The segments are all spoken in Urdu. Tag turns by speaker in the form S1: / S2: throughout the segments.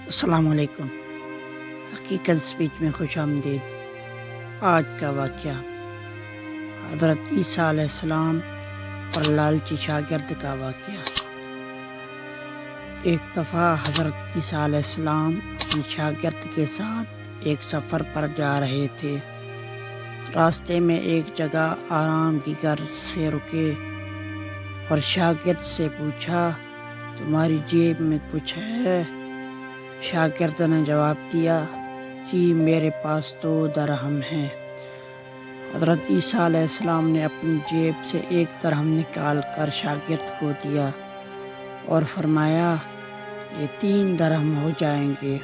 S1: السلام علیکم۔ حقیقت اسپیچ میں خوش آمدید۔ آج کا واقعہ حضرت عیسیٰ علیہ السلام اور لالچی شاگرد کا واقعہ۔ ایک دفعہ حضرت عیسیٰ علیہ السلام اپنے شاگرد کے ساتھ ایک سفر پر جا رہے تھے۔ راستے میں ایک جگہ آرام کی غرض سے رکے اور شاگرد سے پوچھا، تمہاری جیب میں کچھ ہے؟ شاگرد نے جواب دیا، جی میرے پاس 2 درہم ہیں۔ حضرت عیسیٰ علیہ السلام نے اپنی جیب سے 1 درہم نکال کر شاگرد کو دیا اور فرمایا، یہ 3 درہم ہو جائیں گے،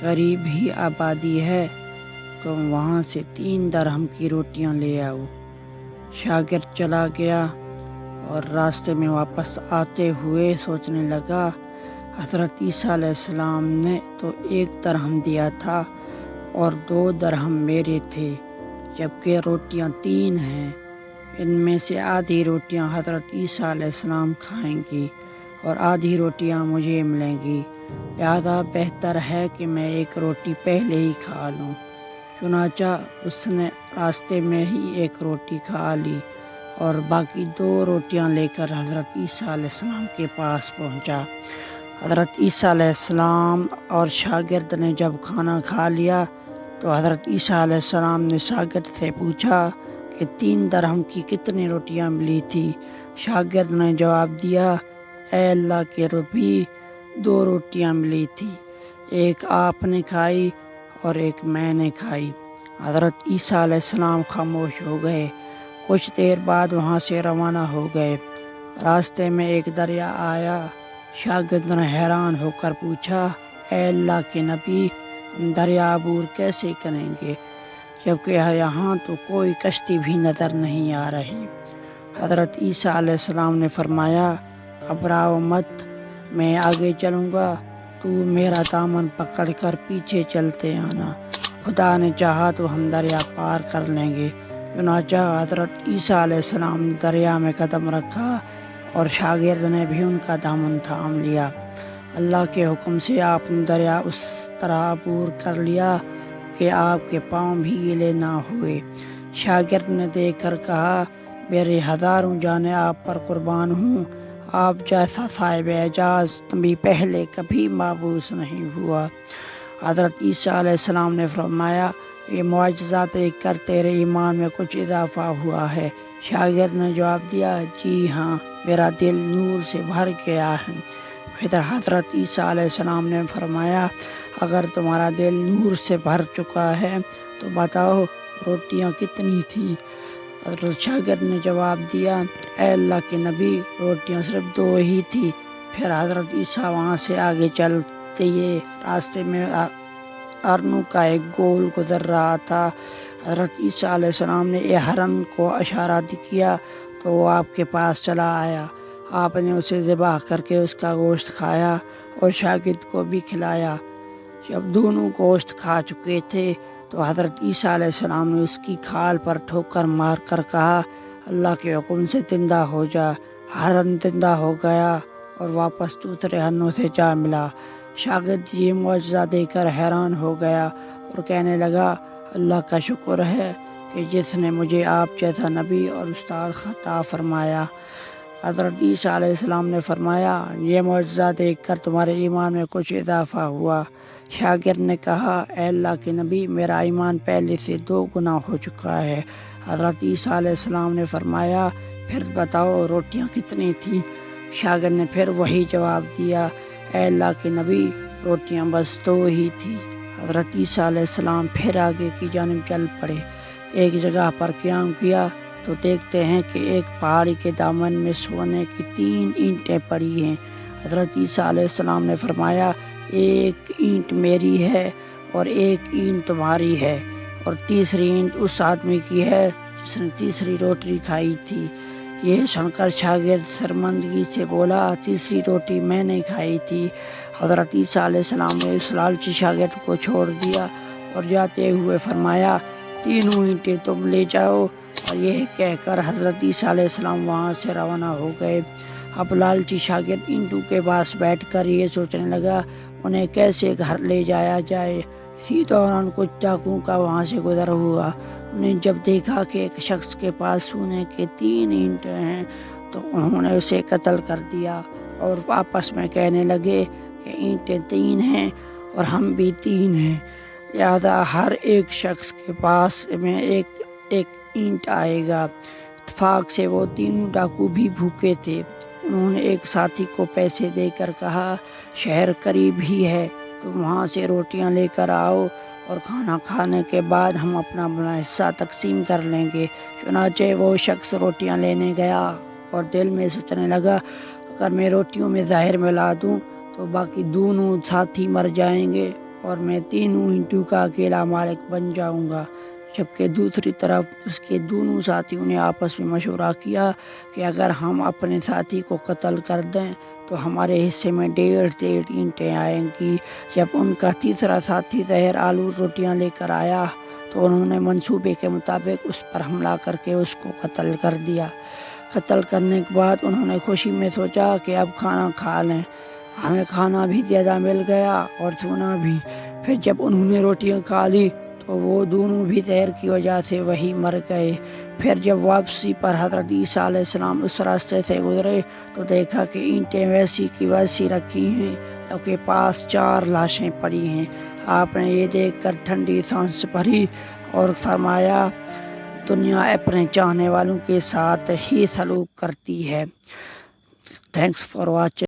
S1: قریب ہی آبادی ہے، تم وہاں سے 3 درہم کی روٹیاں لے آؤ۔ شاگرد چلا گیا اور راستے میں واپس آتے ہوئے سوچنے لگا، حضرت عیسیٰ علیہ السلام نے تو 1 درہم دیا تھا اور 2 درہم میرے تھے، جبکہ روٹیاں 3 ہیں۔ ان میں سے آدھی روٹیاں حضرت عیسیٰ علیہ السلام کھائیں گی اور آدھی روٹیاں مجھے ملیں گی، لہذا بہتر ہے کہ میں 1 روٹی پہلے ہی کھا لوں۔ چنانچہ اس نے راستے میں ہی 1 روٹی کھا لی اور باقی 2 روٹیاں لے کر حضرت عیسیٰ علیہ السلام کے پاس پہنچا۔ حضرت عیسیٰ علیہ السلام اور شاگرد نے جب کھانا کھا لیا تو حضرت عیسیٰ علیہ السلام نے شاگرد سے پوچھا کہ 3 درہم کی کتنی روٹیاں ملی تھی؟ شاگرد نے جواب دیا، اے اللہ کے ربی، 2 روٹیاں ملی تھی، 1 آپ نے کھائی اور 1 میں نے کھائی۔ حضرت عیسیٰ علیہ السلام خاموش ہو گئے۔ کچھ دیر بعد وہاں سے روانہ ہو گئے۔ راستے میں ایک دریا آیا۔ شاگرد نے حیران ہو کر پوچھا، اے اللہ کے نبی، ہم دریا عبور کیسے کریں گے، جبکہ یہاں تو کوئی کشتی بھی نظر نہیں آ رہی؟ حضرت عیسیٰ علیہ السلام نے فرمایا، گھبراؤ مت، میں آگے چلوں گا، تو میرا دامن پکڑ کر پیچھے چلتے آنا، خدا نے چاہا تو ہم دریا پار کر لیں گے۔ چنانچہ حضرت عیسیٰ علیہ السلام نے دریا میں قدم رکھا اور شاگرد نے بھی ان کا دامن تھام لیا۔ اللہ کے حکم سے آپ نے دریا اس طرح عبور کر لیا کہ آپ کے پاؤں بھی گیلے نہ ہوئے۔ شاگرد نے دیکھ کر کہا، میرے ہزاروں جانیں آپ پر قربان ہوں، آپ جیسا صاحب اعجاز نبی پہلے کبھی مبعوث نہیں ہوا۔ حضرت عیسیٰ علیہ السلام نے فرمایا، یہ معجزات دیکھ کر تیرے ایمان میں کچھ اضافہ ہوا ہے؟ شاگرد نے جواب دیا، جی ہاں، میرا دل نور سے بھر گیا ہے۔ پھر حضرت عیسیٰ علیہ السلام نے فرمایا، اگر تمہارا دل نور سے بھر چکا ہے تو بتاؤ روٹیاں کتنی تھیں؟ حضرت شاگرد نے جواب دیا، اے اللہ کے نبی، روٹیاں صرف 2 ہی تھیں۔ پھر حضرت عیسیٰ وہاں سے آگے چلتے راستے میں ہرنوں کا ایک گول گزر رہا تھا۔ حضرت عیسیٰ علیہ السلام نے یہ ہرن کو اشارہ کیا تو وہ آپ کے پاس چلا آیا۔ آپ نے اسے ذبح کر کے اس کا گوشت کھایا اور شاگرد کو بھی کھلایا۔ جب دونوں گوشت کھا چکے تھے تو حضرت عیسیٰ علیہ السلام نے اس کی کھال پر ٹھوکر مار کر کہا، اللہ کے حکم سے زندہ ہو جا۔ ہرن زندہ ہو گیا اور واپس دوسرے ہرنوں سے جا ملا۔ شاگرد یہ معجزہ دیکھ کر حیران ہو گیا اور کہنے لگا، اللہ کا شکر ہے کہ جس نے مجھے آپ جیسا نبی اور استاد عطا فرمایا۔ حضرت عیسیٰ علیہ السلام نے فرمایا، یہ معجزہ دیکھ کر تمہارے ایمان میں کچھ اضافہ ہوا؟ شاگرد نے کہا، اے اللہ کے نبی، میرا ایمان پہلے سے 2 گنا ہو چکا ہے۔ حضرت عیسیٰ علیہ السلام نے فرمایا، پھر بتاؤ روٹیاں کتنی تھیں؟ شاگرد نے پھر وہی جواب دیا، اے اللہ کے نبی، روٹیاں بس 2 ہی تھیں۔ حضرت عیسیٰ علیہ السلام پھر آگے کی جانب چل پڑے۔ ایک جگہ پر قیام کیا تو دیکھتے ہیں کہ ایک پہاڑی کے دامن میں سونے کی 3 اینٹیں پڑی ہیں۔ حضرت عیسیٰ علیہ السلام نے فرمایا، 1 اینٹ میری ہے اور 1 اینٹ تمہاری ہے اور تیسری اینٹ اس آدمی کی ہے جس نے تیسری روٹی کھائی تھی۔ یہ سن کر شاگرد شرمندگی سے بولا، تیسری روٹی میں نے کھائی تھی۔ حضرت عیسیٰ علیہ السلام نے اس لالچی شاگرد کو چھوڑ دیا اور جاتے ہوئے فرمایا، 3 اینٹیں تم لے جاؤ، اور یہ کہہ کر حضرت عیسیٰ علیہ السلام وہاں سے روانہ ہو گئے۔ اب لالچی شاگرد اینٹوں کے پاس بیٹھ کر یہ سوچنے لگا، انہیں کیسے گھر لے جایا جائے۔ اسی دوران کچھ ڈاکوؤں کا وہاں سے گزر ہوا۔ انہیں جب دیکھا کہ ایک شخص کے پاس سونے کے 3 اینٹیں ہیں تو انہوں نے اسے قتل کر دیا اور آپس میں کہنے لگے کہ اینٹیں 3 ہیں اور ہم بھی 3 ہیں، لہٰذا ہر ایک شخص کے پاس میں ایک اینٹ آئے گا۔ اتفاق سے وہ تینوں ڈاکو بھی بھوکے تھے۔ انہوں نے ایک ساتھی کو پیسے دے کر کہا شہر قریب ہی ہے، تم وہاں سے روٹیاں لے کر آؤ اور کھانا کھانے کے بعد ہم اپنا حصہ تقسیم کر لیں گے۔ چنانچہ وہ شخص روٹیاں لینے گیا اور دل میں سوچنے لگا اگر میں روٹیوں میں زہر ملا دوں تو باقی دونوں ساتھی مر جائیں گے اور میں 3 اینٹوں کا اکیلا مالک بن جاؤں گا، جبکہ دوسری طرف اس کے دونوں ساتھیوں نے آپس میں مشورہ کیا کہ اگر ہم اپنے ساتھی کو قتل کر دیں تو ہمارے حصے میں 1.5 اینٹیں آئیں گی۔ جب ان کا تیسرا ساتھی زہر آلود روٹیاں لے کر آیا تو انہوں نے منصوبے کے مطابق اس پر حملہ کر کے اس کو قتل کر دیا۔ قتل کرنے کے بعد انہوں نے خوشی میں سوچا کہ اب کھانا کھا لیں، ہمیں کھانا بھی زیادہ مل گیا اور سونا بھی۔ پھر جب انہوں نے روٹیاں کھا لی تو وہ دونوں بھی زہر کی وجہ سے وہی مر گئے۔ پھر جب واپسی پر حضرت عیسیٰ علیہ السلام اس راستے سے گزرے تو دیکھا کہ اینٹیں ویسی کی ویسی رکھی ہیں جبکہ پاس 4 لاشیں پڑی ہیں۔ آپ نے یہ دیکھ کر ٹھنڈی سانس بھری اور فرمایا دنیا اپنے چاہنے والوں کے ساتھ ہی سلوک کرتی ہے۔ Thanks for watching.